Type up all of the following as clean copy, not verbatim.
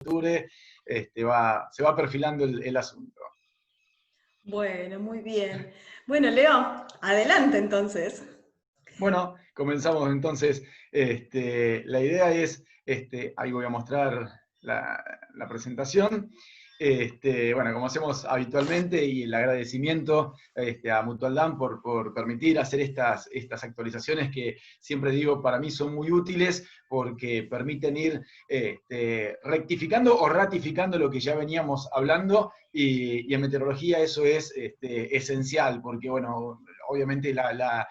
octubre se va perfilando el asunto. Bueno, muy bien. Bueno, Leo, adelante entonces. Bueno, comenzamos entonces. La idea es, ahí voy a mostrar la presentación. Bueno, como hacemos habitualmente, y el agradecimiento a Mutualdán por permitir hacer estas actualizaciones que siempre digo para mí son muy útiles porque permiten ir rectificando o ratificando lo que ya veníamos hablando, y en meteorología eso es esencial, porque bueno, obviamente la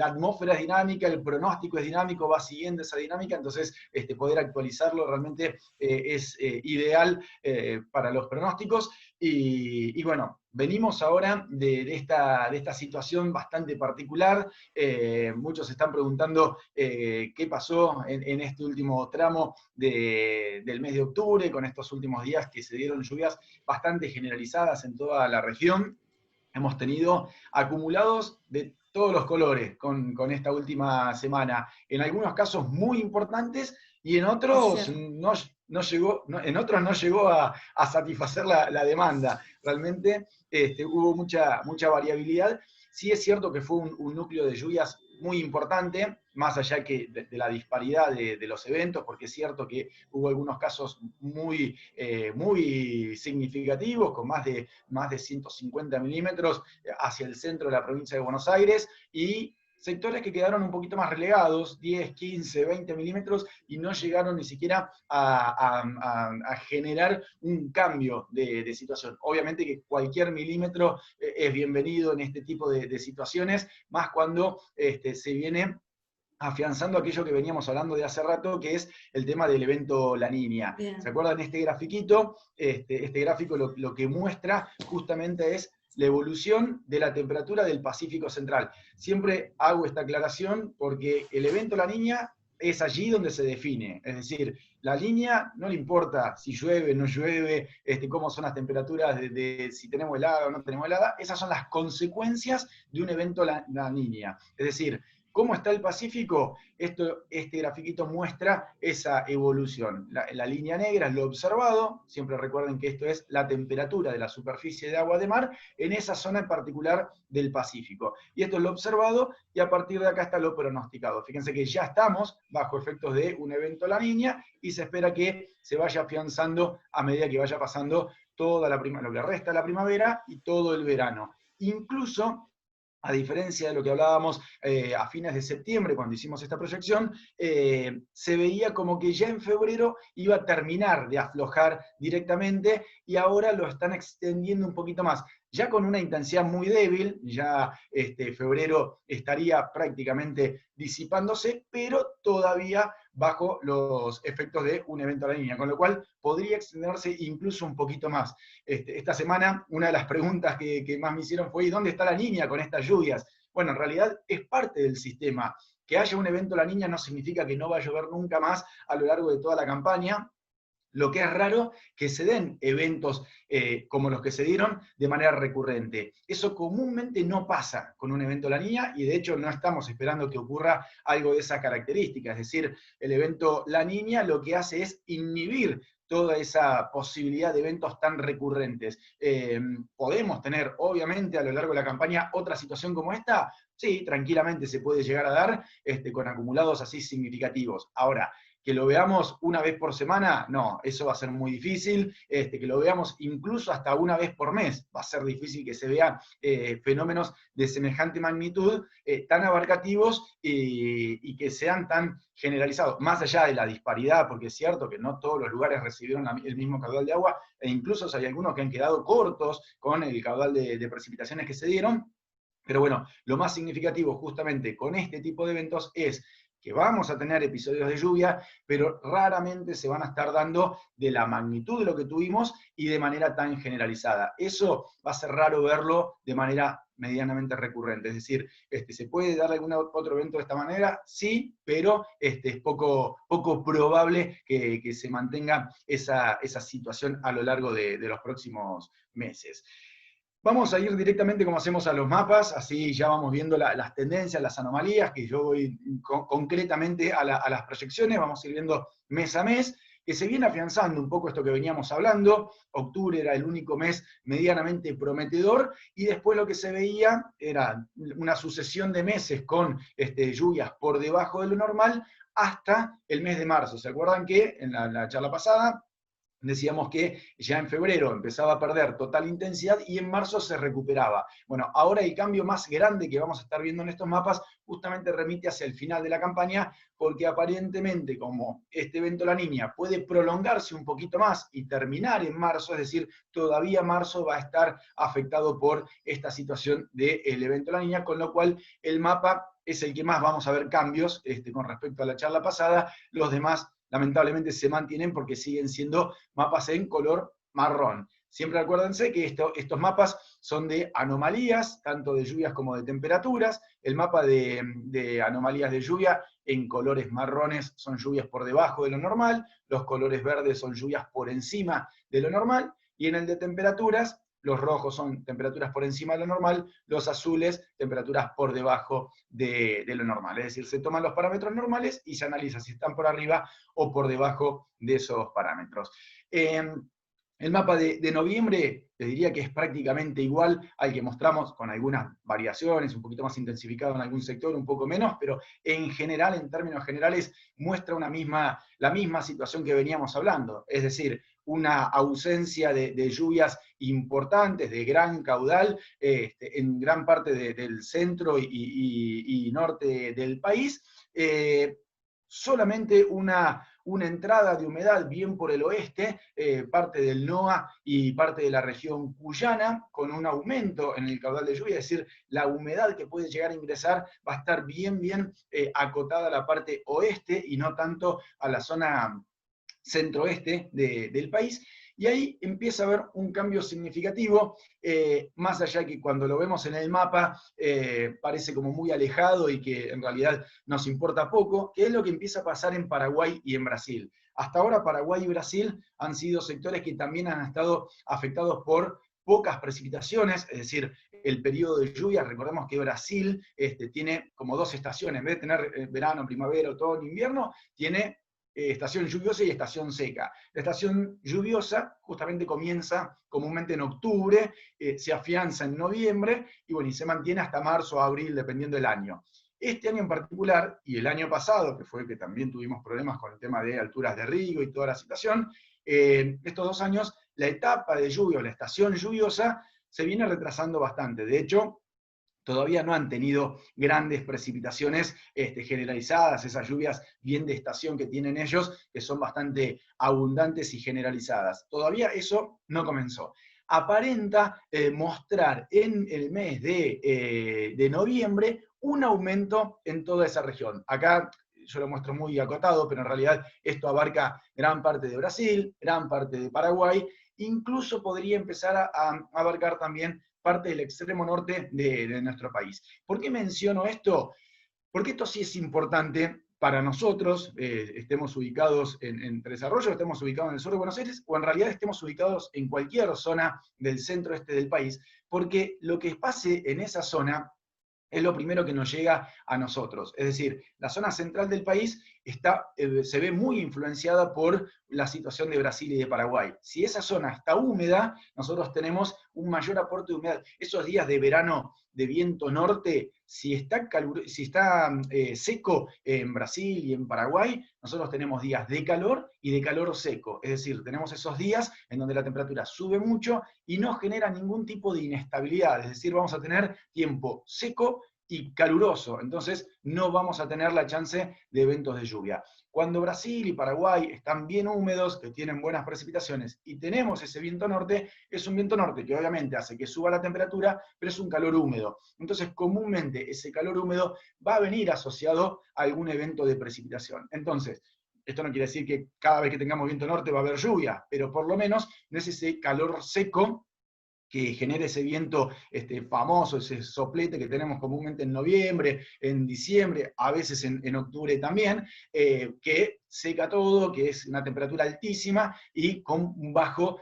atmósfera es dinámica, el pronóstico es dinámico, va siguiendo esa dinámica, entonces poder actualizarlo realmente es ideal para los pronósticos. Y bueno, venimos ahora de esta situación bastante particular. Muchos se están preguntando qué pasó en este último tramo del mes de octubre, con estos últimos días que se dieron lluvias bastante generalizadas en toda la región. Hemos tenido acumulados de todos los colores con esta última semana. En algunos casos muy importantes y en Es otros cierto. en otros no llegó a satisfacer la demanda. Realmente hubo mucha variabilidad. Sí es cierto que fue un núcleo de lluvias muy importante, más allá que de la disparidad de los eventos, porque es cierto que hubo algunos casos muy significativos, con más de 150 milímetros hacia el centro de la provincia de Buenos Aires, y sectores que quedaron un poquito más relegados, 10, 15, 20 milímetros, y no llegaron ni siquiera a generar un cambio de situación. Obviamente que cualquier milímetro es bienvenido en este tipo de situaciones, más cuando se viene afianzando aquello que veníamos hablando de hace rato, que es el tema del evento La Niña. ¿Se Bien. acuerdan este grafiquito? Este gráfico lo que muestra justamente es la evolución de la temperatura del Pacífico Central. Siempre hago esta aclaración porque el evento La Niña es allí donde se define, es decir, la línea no le importa si llueve, no llueve, cómo son las temperaturas, si tenemos helada o no tenemos helada, esas son las consecuencias de un evento la Niña. Es decir, ¿cómo está el Pacífico? Este grafiquito muestra esa evolución. La línea negra es lo observado, siempre recuerden que esto es la temperatura de la superficie de agua de mar en esa zona en particular del Pacífico. Y esto es lo observado, y a partir de acá está lo pronosticado. Fíjense que ya estamos bajo efectos de un evento La Niña, y se espera que se vaya afianzando a medida que vaya pasando toda lo que resta de la primavera y todo el verano. Incluso, a diferencia de lo que hablábamos a fines de septiembre, cuando hicimos esta proyección, se veía como que ya en febrero iba a terminar de aflojar directamente, y ahora lo están extendiendo un poquito más, ya con una intensidad muy débil. Ya febrero estaría prácticamente disipándose, pero todavía bajo los efectos de un evento a la niña, con lo cual podría extenderse incluso un poquito más. Esta semana una de las preguntas que más me hicieron fue: ¿y dónde está la niña con estas lluvias? Bueno, en realidad es parte del sistema. Que haya un evento la niña no significa que no va a llover nunca más a lo largo de toda la campaña. Lo que es raro, que se den eventos como los que se dieron de manera recurrente. Eso comúnmente no pasa con un evento La Niña, y de hecho no estamos esperando que ocurra algo de esa característica. Es decir, el evento La Niña lo que hace es inhibir toda esa posibilidad de eventos tan recurrentes. ¿Podemos tener, obviamente, a lo largo de la campaña otra situación como esta? Sí, tranquilamente se puede llegar a dar con acumulados así significativos. Ahora, que lo veamos una vez por semana, no, eso va a ser muy difícil. Que lo veamos incluso hasta una vez por mes, va a ser difícil que se vean fenómenos de semejante magnitud, tan abarcativos, y que sean tan generalizados, más allá de la disparidad, porque es cierto que no todos los lugares recibieron el mismo caudal de agua, e incluso hay algunos que han quedado cortos con el caudal de precipitaciones que se dieron. Pero bueno, lo más significativo justamente con este tipo de eventos es que vamos a tener episodios de lluvia, pero raramente se van a estar dando de la magnitud de lo que tuvimos y de manera tan generalizada. Eso va a ser raro verlo de manera medianamente recurrente. Es decir, ¿se puede dar algún otro evento de esta manera? Sí, pero es poco probable que se mantenga esa situación a lo largo de los próximos meses. Vamos a ir directamente, como hacemos, a los mapas, así ya vamos viendo las tendencias, las anomalías, que yo voy concretamente a las proyecciones. Vamos a ir viendo mes a mes. que se viene afianzando un poco esto que veníamos hablando. Octubre era el único mes medianamente prometedor, y después lo que se veía era una sucesión de meses con lluvias por debajo de lo normal hasta el mes de marzo. ¿Se acuerdan que en la charla pasada decíamos que ya en febrero empezaba a perder total intensidad y en marzo se recuperaba? Bueno, ahora el cambio más grande que vamos a estar viendo en estos mapas justamente remite hacia el final de la campaña, porque aparentemente, como este evento La Niña puede prolongarse un poquito más y terminar en marzo, es decir, todavía marzo va a estar afectado por esta situación del evento La Niña, con lo cual el mapa es el que más vamos a ver cambios con respecto a la charla pasada. Los demás lamentablemente se mantienen porque siguen siendo mapas en color marrón. Siempre acuérdense que estos mapas son de anomalías, tanto de lluvias como de temperaturas. El mapa de anomalías de lluvia en colores marrones son lluvias por debajo de lo normal, los colores verdes son lluvias por encima de lo normal, y en el de temperaturas, los rojos son temperaturas por encima de lo normal, los azules, temperaturas por debajo de lo normal. Es decir, se toman los parámetros normales y se analiza si están por arriba o por debajo de esos parámetros. El mapa de noviembre, les diría que es prácticamente igual al que mostramos, con algunas variaciones, un poquito más intensificado en algún sector, un poco menos, pero en general, en términos generales, muestra la misma situación que veníamos hablando. Es decir, una ausencia de lluvias importantes, de gran caudal, en gran parte del centro y norte del país. Solamente una entrada de humedad bien por el oeste, parte del NOA y parte de la región cuyana, con un aumento en el caudal de lluvia, es decir, la humedad que puede llegar a ingresar va a estar bien acotada a la parte oeste y no tanto a la zona centro-oeste del país. Y ahí empieza a haber un cambio significativo, más allá que cuando lo vemos en el mapa parece como muy alejado y que en realidad nos importa poco, que es lo que empieza a pasar en Paraguay y en Brasil. Hasta ahora Paraguay y Brasil han sido sectores que también han estado afectados por pocas precipitaciones, es decir, el periodo de lluvia. Recordemos que Brasil tiene como dos estaciones, en vez de tener verano, primavera, otoño, invierno, tiene estación lluviosa y estación seca. La estación lluviosa justamente comienza comúnmente en octubre, se afianza en noviembre y, bueno, y se mantiene hasta marzo o abril, dependiendo del año. Este año en particular, y el año pasado, que fue que también tuvimos problemas con el tema de alturas de riego y toda la situación, estos 2 años, la etapa de lluvia o la estación lluviosa se viene retrasando bastante. De hecho, todavía no han tenido grandes precipitaciones generalizadas, esas lluvias bien de estación que tienen ellos, que son bastante abundantes y generalizadas. Todavía eso no comenzó. Aparenta mostrar en el mes de noviembre un aumento en toda esa región. Acá yo lo muestro muy acotado, pero en realidad esto abarca gran parte de Brasil, gran parte de Paraguay, incluso podría empezar a abarcar también parte del extremo norte de nuestro país. ¿Por qué menciono esto? Porque esto sí es importante para nosotros, estemos ubicados en Tres Arroyos, estemos ubicados en el sur de Buenos Aires, o en realidad estemos ubicados en cualquier zona del centro-este del país, porque lo que pase en esa zona es lo primero que nos llega a nosotros. Es decir, la zona central del país se ve muy influenciada por la situación de Brasil y de Paraguay. Si esa zona está húmeda, nosotros tenemos un mayor aporte de humedad. Esos días de verano de viento norte, si está seco en Brasil y en Paraguay, nosotros tenemos días de calor y de calor seco. Es decir, tenemos esos días en donde la temperatura sube mucho y no genera ningún tipo de inestabilidad. Es decir, vamos a tener tiempo seco y caluroso, entonces no vamos a tener la chance de eventos de lluvia. Cuando Brasil y Paraguay están bien húmedos, que tienen buenas precipitaciones, y tenemos ese viento norte, es un viento norte que obviamente hace que suba la temperatura, pero es un calor húmedo. Entonces, comúnmente ese calor húmedo va a venir asociado a algún evento de precipitación. Entonces, esto no quiere decir que cada vez que tengamos viento norte va a haber lluvia, pero por lo menos no es ese calor seco que genere ese viento famoso, ese soplete que tenemos comúnmente en noviembre, en diciembre, a veces en octubre también, que seca todo, que es una temperatura altísima y con un bajo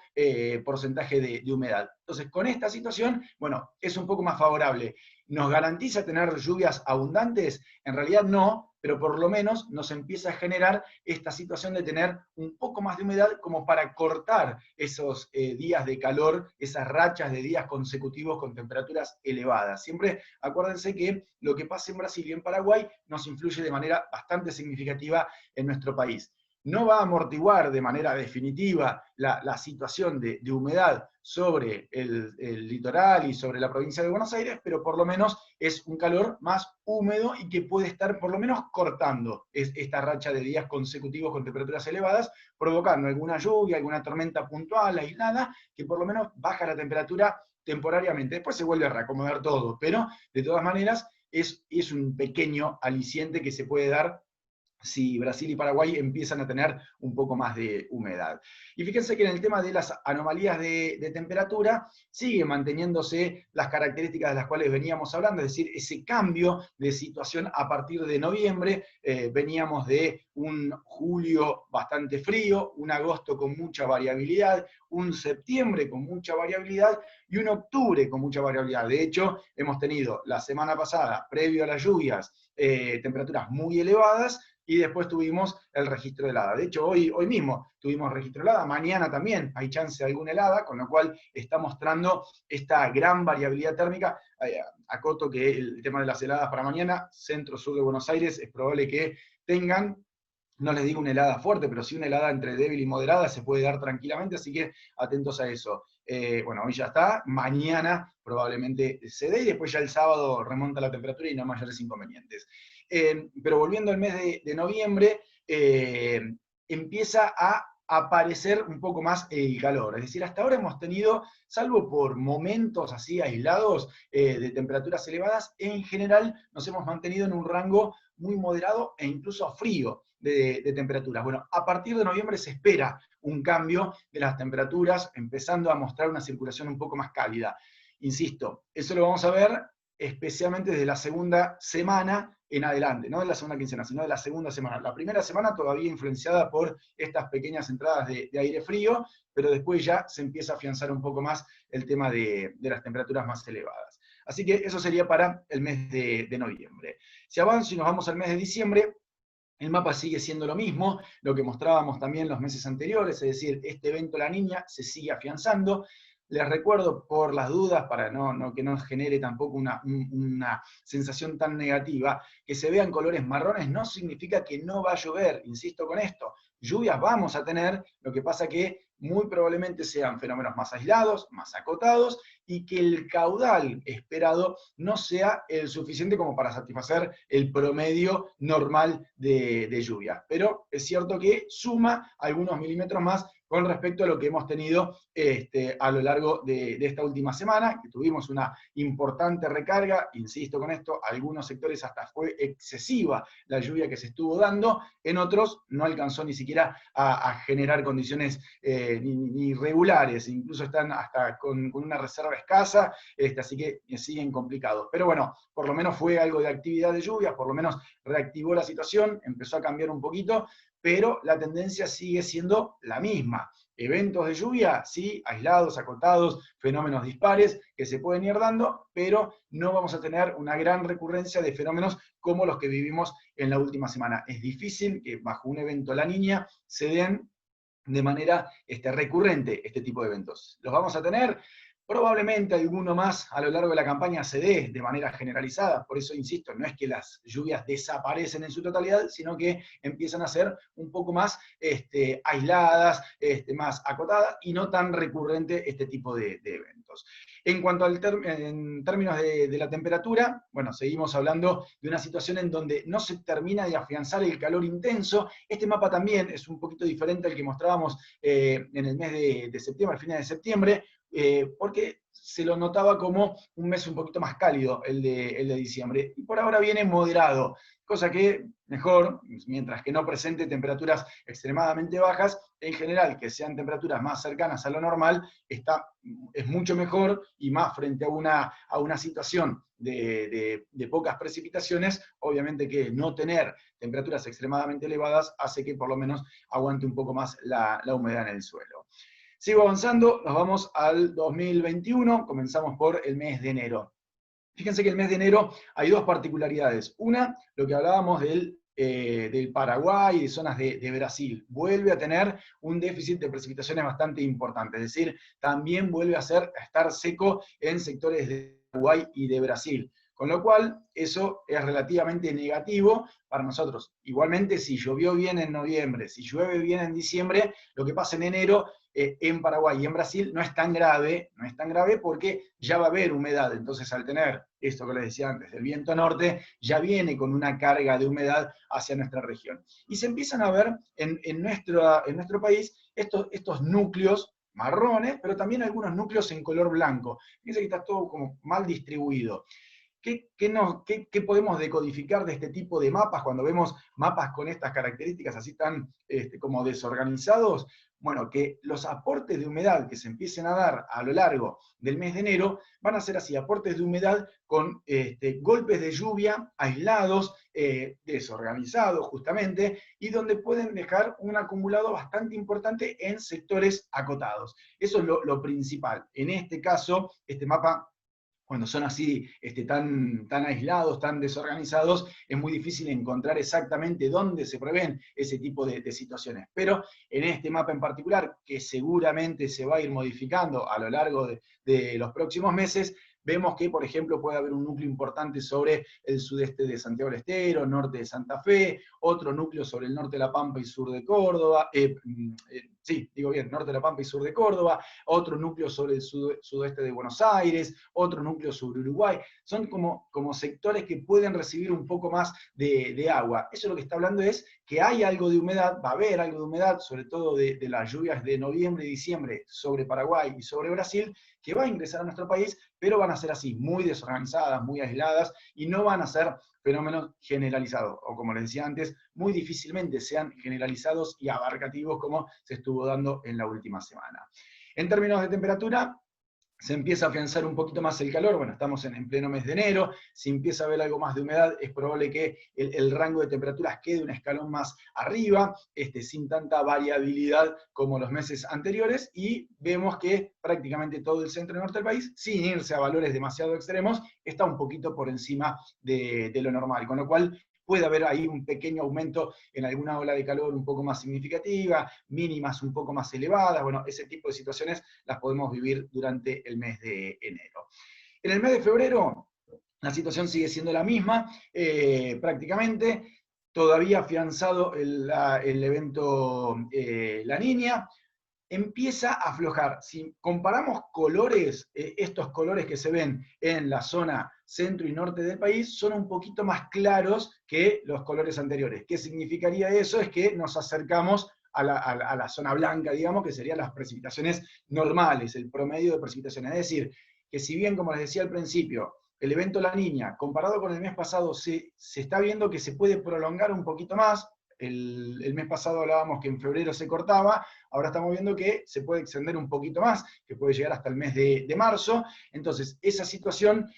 porcentaje de humedad. Entonces, con esta situación, bueno, es un poco más favorable. ¿Nos garantiza tener lluvias abundantes? En realidad no, pero por lo menos nos empieza a generar esta situación de tener un poco más de humedad como para cortar esos días de calor, esas rachas de días consecutivos con temperaturas elevadas. Siempre acuérdense que lo que pasa en Brasil y en Paraguay nos influye de manera bastante significativa en nuestro país. No va a amortiguar de manera definitiva la situación de humedad sobre el litoral y sobre la provincia de Buenos Aires, pero por lo menos es un calor más húmedo y que puede estar por lo menos cortando esta racha de días consecutivos con temperaturas elevadas, provocando alguna lluvia, alguna tormenta puntual, aislada, que por lo menos baja la temperatura temporariamente. Después se vuelve a reacomodar todo, pero de todas maneras es un pequeño aliciente que se puede dar si Brasil y Paraguay empiezan a tener un poco más de humedad. Y fíjense que en el tema de las anomalías de temperatura, sigue manteniéndose las características de las cuales veníamos hablando, es decir, ese cambio de situación a partir de noviembre. Veníamos de un julio bastante frío, un agosto con mucha variabilidad, un septiembre con mucha variabilidad y un octubre con mucha variabilidad. De hecho, hemos tenido la semana pasada, previo a las lluvias, temperaturas muy elevadas, y después tuvimos el registro de helada. De hecho, hoy mismo tuvimos registro de helada, mañana también hay chance de alguna helada, con lo cual está mostrando esta gran variabilidad térmica. Acoto que el tema de las heladas para mañana, centro-sur de Buenos Aires, es probable que tengan, no les digo una helada fuerte, pero sí una helada entre débil y moderada se puede dar tranquilamente, así que atentos a eso. Bueno, hoy ya está, mañana probablemente se dé, y después ya el sábado remonta la temperatura y no mayores inconvenientes. Pero volviendo al mes de noviembre, empieza a aparecer un poco más el calor. Es decir, hasta ahora hemos tenido, salvo por momentos así aislados de temperaturas elevadas, en general nos hemos mantenido en un rango muy moderado e incluso frío de temperaturas. Bueno, a partir de noviembre se espera un cambio de las temperaturas, empezando a mostrar una circulación un poco más cálida. Insisto, eso lo vamos a ver especialmente desde la segunda semana en adelante, no de la segunda quincena, sino de la segunda semana. La primera semana todavía influenciada por estas pequeñas entradas de aire frío, pero después ya se empieza a afianzar un poco más el tema de las temperaturas más elevadas. Así que eso sería para el mes de noviembre. Si avanzo y nos vamos al mes de diciembre, el mapa sigue siendo lo mismo, lo que mostrábamos también los meses anteriores, es decir, este evento La Niña se sigue afianzando. Les recuerdo, por las dudas, para que no genere tampoco una sensación tan negativa, que se vean colores marrones no significa que no va a llover, insisto con esto. Lluvias vamos a tener, lo que pasa que muy probablemente sean fenómenos más aislados, más acotados, y que el caudal esperado no sea el suficiente como para satisfacer el promedio normal de lluvia. Pero es cierto que suma algunos milímetros más con respecto a lo que hemos tenido a lo largo de esta última semana, que tuvimos una importante recarga, insisto con esto, algunos sectores hasta fue excesiva la lluvia que se estuvo dando, en otros no alcanzó ni siquiera a generar condiciones ni regulares, incluso están hasta con una reserva escasa, así que siguen complicados. Pero bueno, por lo menos fue algo de actividad de lluvias, por lo menos reactivó la situación, empezó a cambiar un poquito, pero la tendencia sigue siendo la misma. Eventos de lluvia, sí, aislados, acotados, fenómenos dispares que se pueden ir dando, pero no vamos a tener una gran recurrencia de fenómenos como los que vivimos en la última semana. Es difícil que bajo un evento La Niña se den de manera recurrente este tipo de eventos. ¿Los vamos a tener? Probablemente alguno más a lo largo de la campaña se dé de manera generalizada, por eso insisto, no es que las lluvias desaparecen en su totalidad, sino que empiezan a ser un poco más aisladas, más acotadas, y no tan recurrente este tipo de eventos. En cuanto en términos de la temperatura, bueno, seguimos hablando de una situación en donde no se termina de afianzar el calor intenso. Este mapa también es un poquito diferente al que mostrábamos en el mes de septiembre, al final de septiembre, porque se lo notaba como un mes un poquito más cálido el de diciembre, y por ahora viene moderado, cosa que mejor, mientras que no presente temperaturas extremadamente bajas, en general que sean temperaturas más cercanas a lo normal, es mucho mejor, y más frente a una situación de pocas precipitaciones, obviamente que no tener temperaturas extremadamente elevadas hace que por lo menos aguante un poco más la humedad en el suelo. Sigo avanzando, nos vamos al 2021, comenzamos por el mes de enero. Fíjense que el mes de enero hay dos particularidades. Una, lo que hablábamos del del Paraguay, de zonas de Brasil. Vuelve a tener un déficit de precipitaciones bastante importante, es decir, también vuelve a estar seco en sectores de Paraguay y de Brasil. Con lo cual, eso es relativamente negativo para nosotros. Igualmente, si llovió bien en noviembre, si llueve bien en diciembre, lo que pasa en enero en Paraguay y en Brasil no es tan grave, porque ya va a haber humedad. Entonces, al tener esto que les decía antes, del viento norte, ya viene con una carga de humedad hacia nuestra región. Y se empiezan a ver en nuestro país estos núcleos marrones, pero también algunos núcleos en color blanco. Fíjense que está todo como mal distribuido. ¿Qué podemos decodificar de este tipo de mapas cuando vemos mapas con estas características así tan como desorganizados? Bueno, que los aportes de humedad que se empiecen a dar a lo largo del mes de enero van a ser así, aportes de humedad con golpes de lluvia aislados, desorganizados justamente, y donde pueden dejar un acumulado bastante importante en sectores acotados. Eso es lo principal. En este caso, este mapa, cuando son así tan aislados, tan desorganizados, es muy difícil encontrar exactamente dónde se prevén ese tipo de situaciones. Pero en este mapa en particular, que seguramente se va a ir modificando a lo largo de los próximos meses, vemos que, por ejemplo, puede haber un núcleo importante sobre el sudeste de Santiago del Estero, norte de Santa Fe, otro núcleo sobre el norte de La Pampa y sur de Córdoba, norte de La Pampa y sur de Córdoba, otro núcleo sobre el sudoeste de Buenos Aires, otro núcleo sobre Uruguay. Son como sectores que pueden recibir un poco más de agua. Eso lo que está hablando es que hay algo de humedad, va a haber algo de humedad, sobre todo de las lluvias de noviembre y diciembre sobre Paraguay y sobre Brasil, que va a ingresar a nuestro país, pero van a ser así, muy desorganizadas, muy aisladas, y no van a ser fenómenos generalizados, o como les decía antes, muy difícilmente sean generalizados y abarcativos como se estuvo dando en la última semana. En términos de temperatura, se empieza a afianzar un poquito más el calor, bueno, estamos en pleno mes de enero, si empieza a haber algo más de humedad, es probable que el rango de temperaturas quede un escalón más arriba, sin tanta variabilidad como los meses anteriores, y vemos que prácticamente todo el centro y norte del país, sin irse a valores demasiado extremos, está un poquito por encima de lo normal, con lo cual puede haber ahí un pequeño aumento en alguna ola de calor un poco más significativa, mínimas un poco más elevadas, bueno, ese tipo de situaciones las podemos vivir durante el mes de enero. En el mes de febrero, la situación sigue siendo la misma, prácticamente, todavía afianzado el evento La Niña, empieza a aflojar. Si comparamos colores, estos colores que se ven en la zona centro y norte del país son un poquito más claros que los colores anteriores. ¿Qué significaría eso? Es que nos acercamos a la zona blanca, digamos, que serían las precipitaciones normales, el promedio de precipitaciones. Es decir, que si bien, como les decía al principio, el evento La Niña, comparado con el mes pasado, se está viendo que se puede prolongar un poquito más. El mes pasado hablábamos que en febrero se cortaba, ahora estamos viendo que se puede extender un poquito más, que puede llegar hasta el mes de marzo. Entonces, esa situación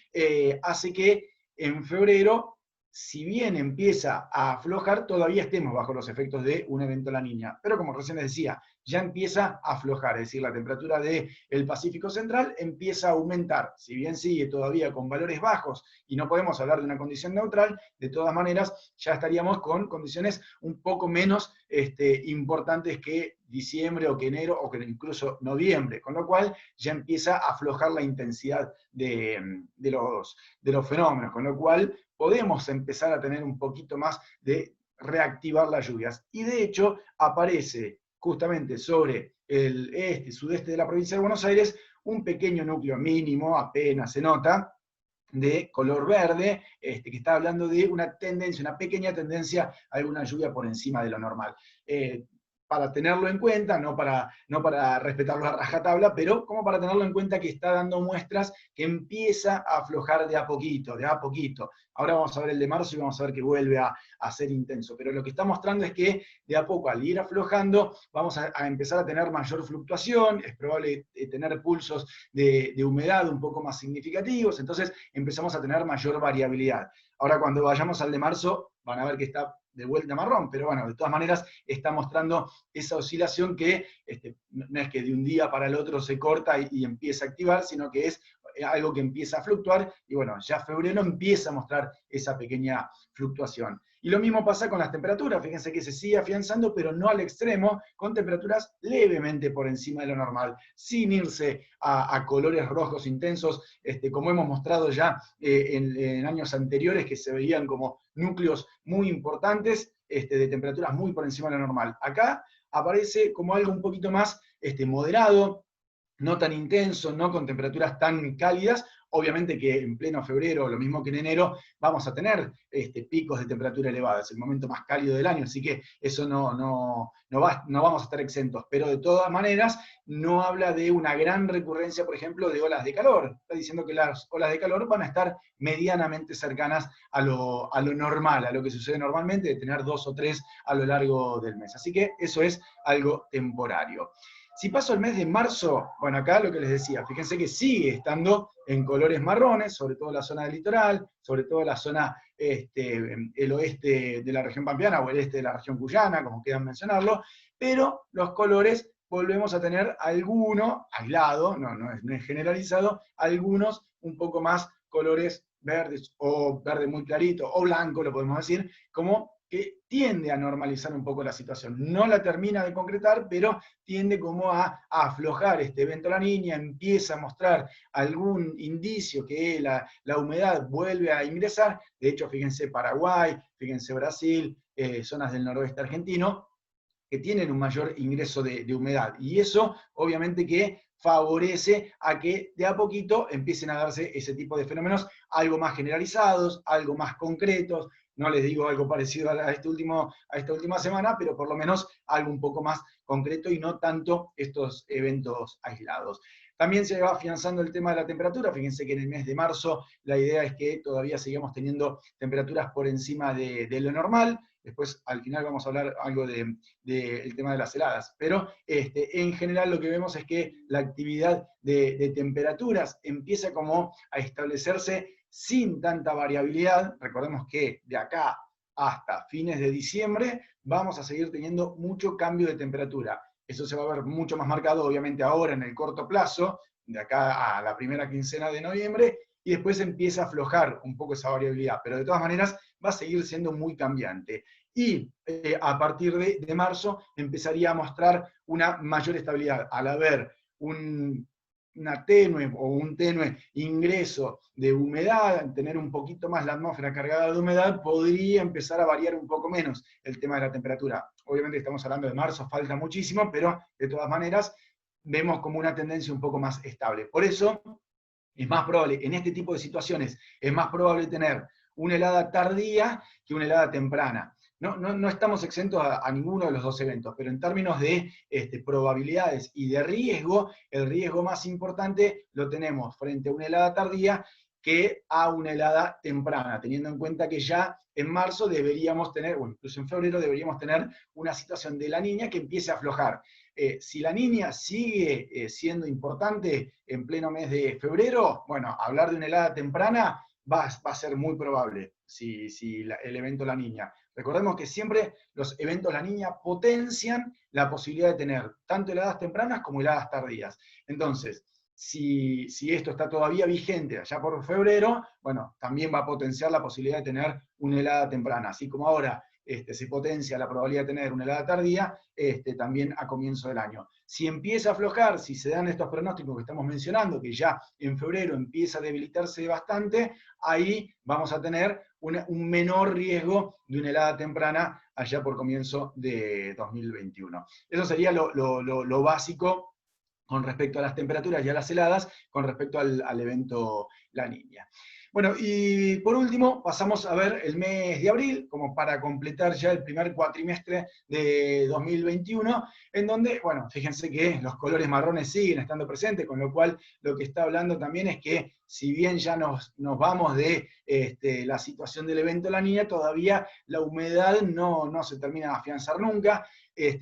hace que en febrero, si bien empieza a aflojar, todavía estemos bajo los efectos de un evento La Niña. Pero como recién les decía, ya empieza a aflojar, es decir, la temperatura del Pacífico Central empieza a aumentar. Si bien sigue todavía con valores bajos y no podemos hablar de una condición neutral, de todas maneras ya estaríamos con condiciones un poco menos importantes que diciembre o que enero o que incluso noviembre, con lo cual ya empieza a aflojar la intensidad de los fenómenos, con lo cual podemos empezar a tener un poquito más de reactivar las lluvias. Y de hecho aparece justamente sobre el sudeste de la provincia de Buenos Aires un pequeño núcleo mínimo, apenas se nota, de color verde, que está hablando de una tendencia, una pequeña tendencia a alguna lluvia por encima de lo normal. Para tenerlo en cuenta, no para respetarlo a rajatabla, pero como para tenerlo en cuenta que está dando muestras que empieza a aflojar de a poquito, de a poquito. Ahora vamos a ver el de marzo y vamos a ver que vuelve a ser intenso, pero lo que está mostrando es que de a poco, al ir aflojando, vamos a empezar a tener mayor fluctuación, es probable tener pulsos de humedad un poco más significativos, entonces empezamos a tener mayor variabilidad. Ahora cuando vayamos al de marzo, van a ver que está de vuelta marrón, pero bueno, de todas maneras está mostrando esa oscilación que no es que de un día para el otro se corta y empieza a activar, sino que es algo que empieza a fluctuar, y bueno, ya febrero empieza a mostrar esa pequeña fluctuación. Y lo mismo pasa con las temperaturas, fíjense que se sigue afianzando, pero no al extremo, con temperaturas levemente por encima de lo normal, sin irse a colores rojos intensos, como hemos mostrado ya en años anteriores, que se veían como núcleos muy importantes, de temperaturas muy por encima de lo normal. Acá aparece como algo un poquito más moderado, no tan intenso, no con temperaturas tan cálidas. Obviamente que en pleno febrero, lo mismo que en enero, vamos a tener picos de temperatura elevada, es el momento más cálido del año, así que eso no vamos a estar exentos, pero de todas maneras no habla de una gran recurrencia, por ejemplo, de olas de calor. Está diciendo que las olas de calor van a estar medianamente cercanas a lo normal, a lo que sucede normalmente, de tener 2 o 3 a lo largo del mes. Así que eso es algo temporario. Si paso el mes de marzo, bueno, acá lo que les decía, fíjense que sigue estando en colores marrones, sobre todo la zona del litoral, sobre todo la zona, el oeste de la región pampeana o el este de la región cuyana, como quieran mencionarlo, pero los colores volvemos a tener alguno aislado, no es generalizado, algunos un poco más colores verdes o verde muy clarito o blanco, lo podemos decir, como que tiende a normalizar un poco la situación. No la termina de concretar, pero tiende como a aflojar este evento La Niña, empieza a mostrar algún indicio que la humedad vuelve a ingresar. De hecho, fíjense Paraguay, fíjense Brasil, zonas del noroeste argentino, que tienen un mayor ingreso de humedad. Y eso, obviamente, que favorece a que de a poquito empiecen a darse ese tipo de fenómenos algo más generalizados, algo más concretos. No les digo algo parecido a esta última semana, pero por lo menos algo un poco más concreto y no tanto estos eventos aislados. También se va afianzando el tema de la temperatura. Fíjense que en el mes de marzo la idea es que todavía sigamos teniendo temperaturas por encima de lo normal. Después, al final, vamos a hablar algo del tema de las heladas. Pero en general lo que vemos es que la actividad de temperaturas empieza como a establecerse sin tanta variabilidad. Recordemos que de acá hasta fines de diciembre vamos a seguir teniendo mucho cambio de temperatura. Eso se va a ver mucho más marcado, obviamente, ahora en el corto plazo, de acá a la primera quincena de noviembre, y después empieza a aflojar un poco esa variabilidad, pero de todas maneras va a seguir siendo muy cambiante. Y a partir de marzo empezaría a mostrar una mayor estabilidad, al haber una tenue o un tenue ingreso de humedad, tener un poquito más la atmósfera cargada de humedad, podría empezar a variar un poco menos el tema de la temperatura. Obviamente estamos hablando de marzo, falta muchísimo, pero de todas maneras vemos como una tendencia un poco más estable. Por eso es más probable, en este tipo de situaciones, es más probable tener una helada tardía que una helada temprana. No estamos exentos a ninguno de los dos eventos, pero en términos de probabilidades y de riesgo, el riesgo más importante lo tenemos frente a una helada tardía que a una helada temprana, teniendo en cuenta que ya en marzo deberíamos tener, o incluso en febrero deberíamos tener una situación de La Niña que empiece a aflojar. Si La Niña sigue siendo importante en pleno mes de febrero, bueno, hablar de una helada temprana va a ser muy probable si el evento La Niña. Recordemos que siempre los eventos La Niña potencian la posibilidad de tener tanto heladas tempranas como heladas tardías. Entonces, si esto está todavía vigente allá por febrero, bueno, también va a potenciar la posibilidad de tener una helada temprana, así como ahora se potencia la probabilidad de tener una helada tardía, también a comienzo del año. Si empieza a aflojar, si se dan estos pronósticos que estamos mencionando, que ya en febrero empieza a debilitarse bastante, ahí vamos a tener un menor riesgo de una helada temprana allá por comienzo de 2021. Eso sería lo básico con respecto a las temperaturas y a las heladas, con respecto al evento La Niña. Bueno, y por último pasamos a ver el mes de abril, como para completar ya el primer cuatrimestre de 2021, en donde, bueno, fíjense que los colores marrones siguen estando presentes, con lo cual lo que está hablando también es que si bien ya nos vamos de la situación del evento La Niña, todavía la humedad no se termina de afianzar nunca,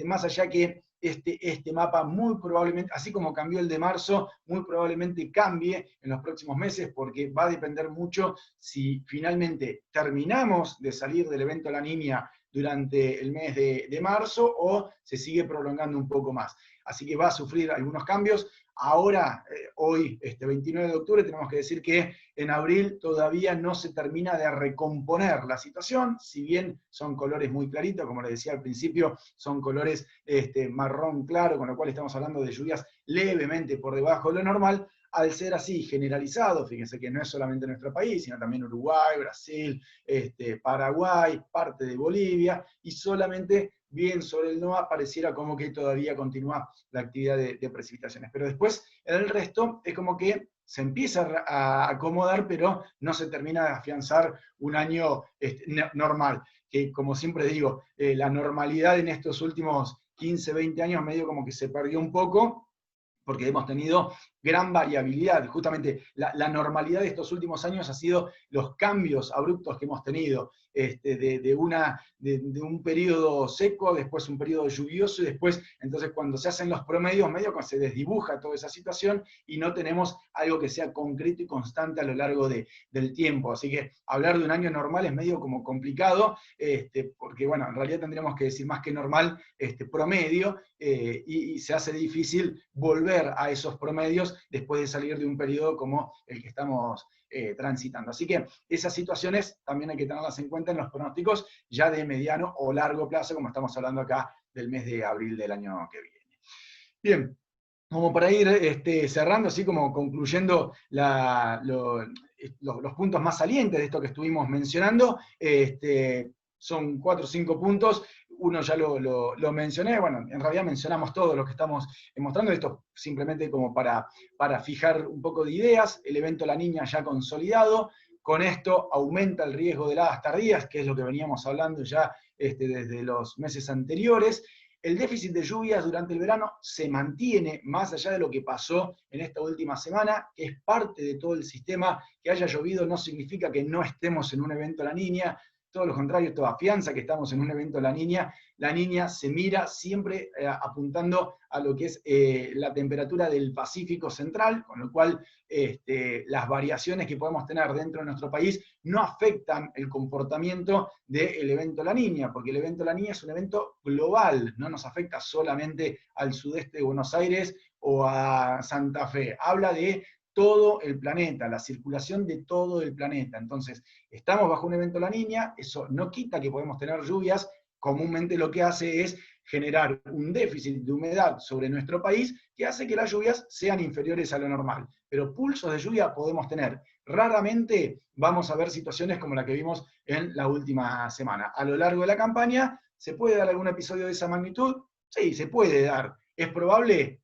más allá que este mapa muy probablemente, así como cambió el de marzo, muy probablemente cambie en los próximos meses, porque va a depender mucho si finalmente terminamos de salir del evento La Niña durante el mes de marzo o se sigue prolongando un poco más. Así que va a sufrir algunos cambios. Ahora, hoy, 29 de octubre, tenemos que decir que en abril todavía no se termina de recomponer la situación, si bien son colores muy claritos, como les decía al principio, son colores marrón claro, con lo cual estamos hablando de lluvias levemente por debajo de lo normal. Al ser así generalizado, fíjense que no es solamente nuestro país, sino también Uruguay, Brasil, Paraguay, parte de Bolivia, y solamente bien sobre el NOA pareciera como que todavía continúa la actividad de precipitaciones. Pero después, el resto es como que se empieza a acomodar, pero no se termina de afianzar un año normal. Que como siempre digo, la normalidad en estos últimos 15, 20 años medio como que se perdió un poco, porque hemos tenido gran variabilidad. Justamente la normalidad de estos últimos años ha sido los cambios abruptos que hemos tenido, de un periodo seco, después un periodo lluvioso, y después, entonces cuando se hacen los promedios, medio que se desdibuja toda esa situación y no tenemos algo que sea concreto y constante a lo largo del tiempo. Así que hablar de un año normal es medio como complicado, porque bueno, en realidad tendríamos que decir más que normal, promedio, y se hace difícil volver a esos promedios después de salir de un periodo como el que estamos transitando. Así que esas situaciones también hay que tenerlas en cuenta en los pronósticos ya de mediano o largo plazo, como estamos hablando acá del mes de abril del año que viene. Bien, como para ir cerrando, así como concluyendo los puntos más salientes de esto que estuvimos mencionando, son 4 o 5 puntos. Uno ya lo mencioné, bueno, en realidad mencionamos todo lo que estamos mostrando, esto simplemente como para fijar un poco de ideas. El evento La Niña ya consolidado, con esto aumenta el riesgo de heladas tardías, que es lo que veníamos hablando ya desde los meses anteriores. El déficit de lluvias durante el verano se mantiene, más allá de lo que pasó en esta última semana, que es parte de todo el sistema. Que haya llovido no significa que no estemos en un evento La Niña, todo lo contrario, esto afianza que estamos en un evento La Niña. La Niña se mira siempre apuntando a lo que es la temperatura del Pacífico Central, con lo cual las variaciones que podemos tener dentro de nuestro país no afectan el comportamiento del evento La Niña, porque el evento La Niña es un evento global, no nos afecta solamente al sudeste de Buenos Aires o a Santa Fe, habla de todo el planeta, la circulación de todo el planeta. Entonces, estamos bajo un evento La Niña, eso no quita que podemos tener lluvias, comúnmente lo que hace es generar un déficit de humedad sobre nuestro país que hace que las lluvias sean inferiores a lo normal. Pero pulsos de lluvia podemos tener. Raramente vamos a ver situaciones como la que vimos en la última semana. A lo largo de la campaña, ¿se puede dar algún episodio de esa magnitud? Sí, se puede dar. ¿Es probable?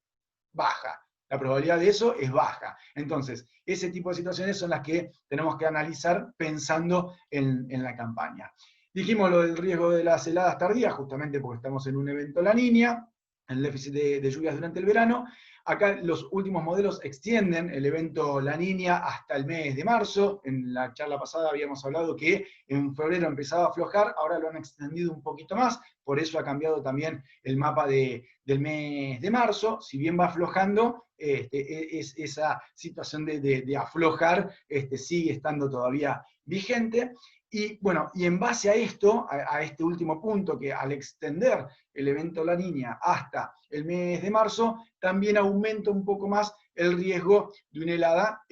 Baja. La probabilidad de eso es baja. Entonces, ese tipo de situaciones son las que tenemos que analizar pensando en la campaña. Dijimos lo del riesgo de las heladas tardías, justamente porque estamos en un evento La Niña, el déficit de lluvias durante el verano. Acá los últimos modelos extienden el evento La Niña hasta el mes de marzo. En la charla pasada habíamos hablado que en febrero empezaba a aflojar, ahora lo han extendido un poquito más, por eso ha cambiado también el mapa del mes de marzo. Si bien va aflojando, esa situación de aflojar sigue estando todavía vigente. Y bueno, y en base a esto, a este último punto, que al extender el evento La Niña hasta el mes de marzo, también aumenta un poco más el riesgo de una helada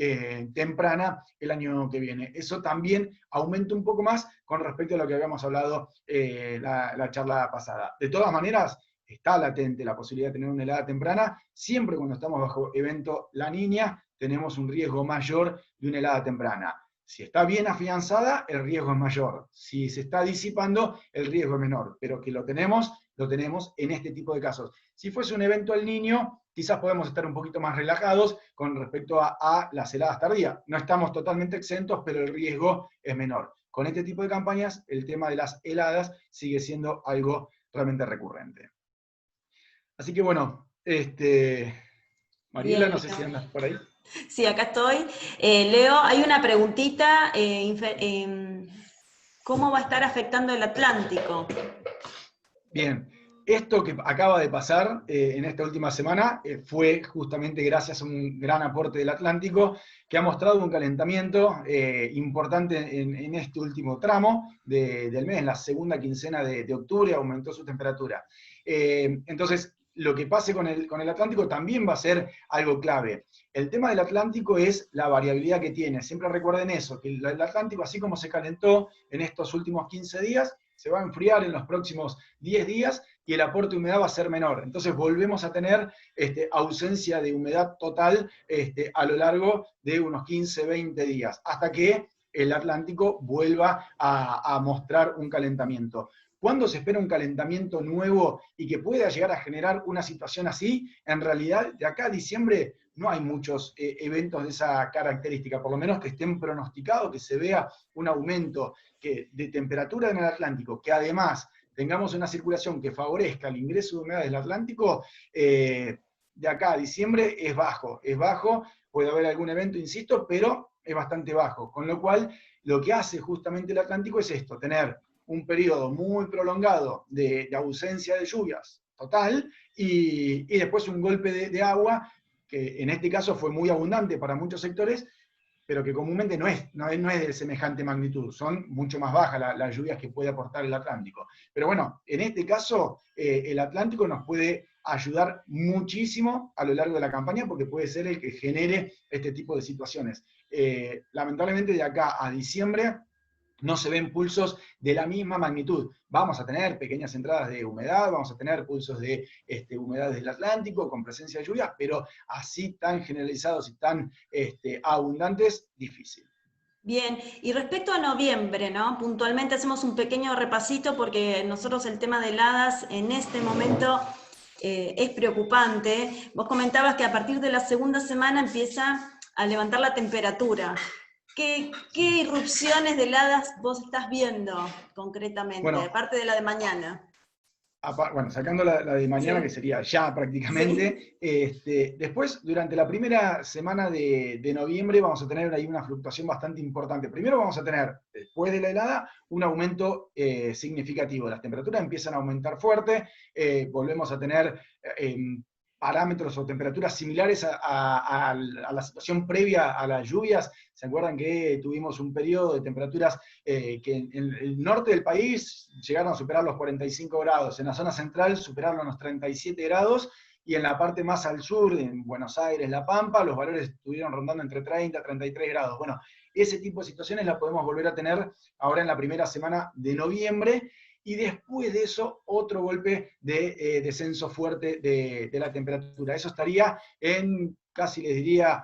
temprana el año que viene. Eso también aumenta un poco más con respecto a lo que habíamos hablado la charla pasada. De todas maneras, está latente la posibilidad de tener una helada temprana. Siempre cuando estamos bajo evento La Niña, tenemos un riesgo mayor de una helada temprana. Si está bien afianzada, el riesgo es mayor. Si se está disipando, el riesgo es menor. Pero que lo tenemos en este tipo de casos. Si fuese un evento El Niño, quizás podemos estar un poquito más relajados con respecto a las heladas tardías. No estamos totalmente exentos, pero el riesgo es menor. Con este tipo de campañas, el tema de las heladas sigue siendo algo realmente recurrente. Así que bueno, Mariela, no sé si andas por ahí. Sí, acá estoy. Leo, hay una preguntita. ¿Cómo va a estar afectando el Atlántico? Bien, Esto que acaba de pasar en esta última semana fue justamente gracias a un gran aporte del Atlántico que ha mostrado un calentamiento importante en este último tramo del mes, en la segunda quincena de octubre, aumentó su temperatura. Entonces, lo que pase con el Atlántico también va a ser algo clave. El tema del Atlántico es la variabilidad que tiene. Siempre recuerden eso, que el Atlántico, así como se calentó en estos últimos 15 días, se va a enfriar en los próximos 10 días y el aporte de humedad va a ser menor. Entonces volvemos a tener ausencia de humedad total a lo largo de unos 15, 20 días, hasta que el Atlántico vuelva a mostrar un calentamiento. ¿Cuándo se espera un calentamiento nuevo y que pueda llegar a generar una situación así? En realidad, de acá a diciembre no hay muchos eventos de esa característica, por lo menos que estén pronosticados, que se vea un aumento de temperatura en el Atlántico, que además tengamos una circulación que favorezca el ingreso de humedad del Atlántico, de acá a diciembre es bajo, puede haber algún evento, insisto, pero es bastante bajo, con lo cual lo que hace justamente el Atlántico es esto, tener un periodo muy prolongado de ausencia de lluvias total, y después un golpe de agua, que en este caso fue muy abundante para muchos sectores, pero que comúnmente no es de semejante magnitud, son mucho más bajas las lluvias que puede aportar el Atlántico. Pero bueno, en este caso, el Atlántico nos puede ayudar muchísimo a lo largo de la campaña, porque puede ser el que genere este tipo de situaciones. Lamentablemente de acá a diciembre, no se ven pulsos de la misma magnitud. Vamos a tener pequeñas entradas de humedad, vamos a tener pulsos de humedad del Atlántico con presencia de lluvias, pero así tan generalizados y tan abundantes, difícil. Bien, y respecto a noviembre, ¿no? Puntualmente hacemos un pequeño repasito porque nosotros el tema de heladas en este momento es preocupante. Vos comentabas que a partir de la segunda semana empieza a levantar la temperatura. ¿Qué irrupciones de heladas vos estás viendo concretamente, bueno, aparte de la de mañana? Bueno, sacando la de mañana, Sí. que sería ya prácticamente, Sí. después, durante la primera semana de noviembre, vamos a tener ahí una fluctuación bastante importante. Primero vamos a tener, después de la helada, un aumento significativo. Las temperaturas empiezan a aumentar fuerte, volvemos a tener parámetros o temperaturas similares a la situación previa a las lluvias. ¿Se acuerdan que tuvimos un periodo de temperaturas que en el norte del país llegaron a superar los 45 grados, en la zona central superaron los 37 grados, y en la parte más al sur, en Buenos Aires, La Pampa, los valores estuvieron rondando entre 30 y 33 grados. Bueno, ese tipo de situaciones las podemos volver a tener ahora en la primera semana de noviembre, y después de eso otro golpe de descenso fuerte de la temperatura. Eso estaría en, casi les diría,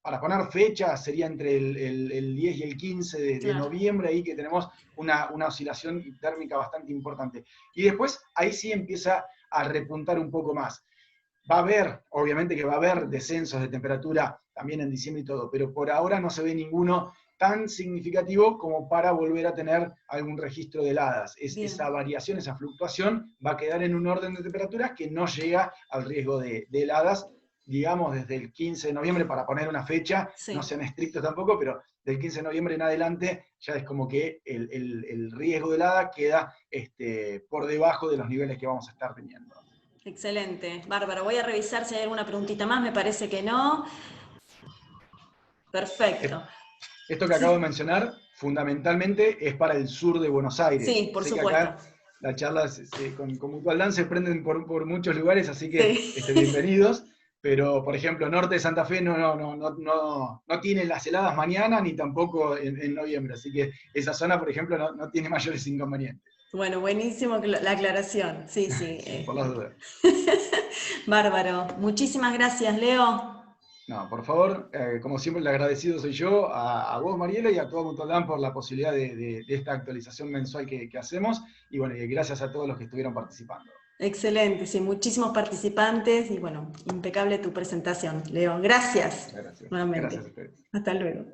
para poner fecha, sería entre el 10 y el 15 de noviembre, ahí que tenemos una oscilación térmica bastante importante. Y después, ahí sí empieza a repuntar un poco más. Va a haber, obviamente que va a haber descensos de temperatura también en diciembre y todo, pero por ahora no se ve ninguno tan significativo como para volver a tener algún registro de heladas. Esa variación, esa fluctuación va a quedar en un orden de temperaturas que no llega al riesgo de heladas, digamos, desde el 15 de noviembre, para poner una fecha, sí, no sean estrictos tampoco, pero del 15 de noviembre en adelante ya es como que el riesgo de helada queda por debajo de los niveles que vamos a estar teniendo. Excelente, bárbaro. Voy a revisar si hay alguna preguntita más, me parece que no. Perfecto. Esto que acabo de mencionar, fundamentalmente, es para el sur de Buenos Aires. Sí, por supuesto. Que acá las charlas con Mutualdán se prenden por muchos lugares, así que sí, bienvenidos. Pero, por ejemplo, norte de Santa Fe no tiene las heladas mañana, ni tampoco en noviembre. Así que esa zona, por ejemplo, no tiene mayores inconvenientes. Bueno, buenísimo la aclaración. Sí, sí. Por las dudas. Bárbaro. Muchísimas gracias, Leo. No, por favor, como siempre, el agradecido soy yo, a vos, Mariela, y a todo Mutualdán por la posibilidad de esta actualización mensual que hacemos. Y bueno, y gracias a todos los que estuvieron participando. Excelente, sí, muchísimos participantes y bueno, impecable tu presentación, Leo. Gracias. Gracias. Nuevamente. Gracias a ustedes. Hasta luego.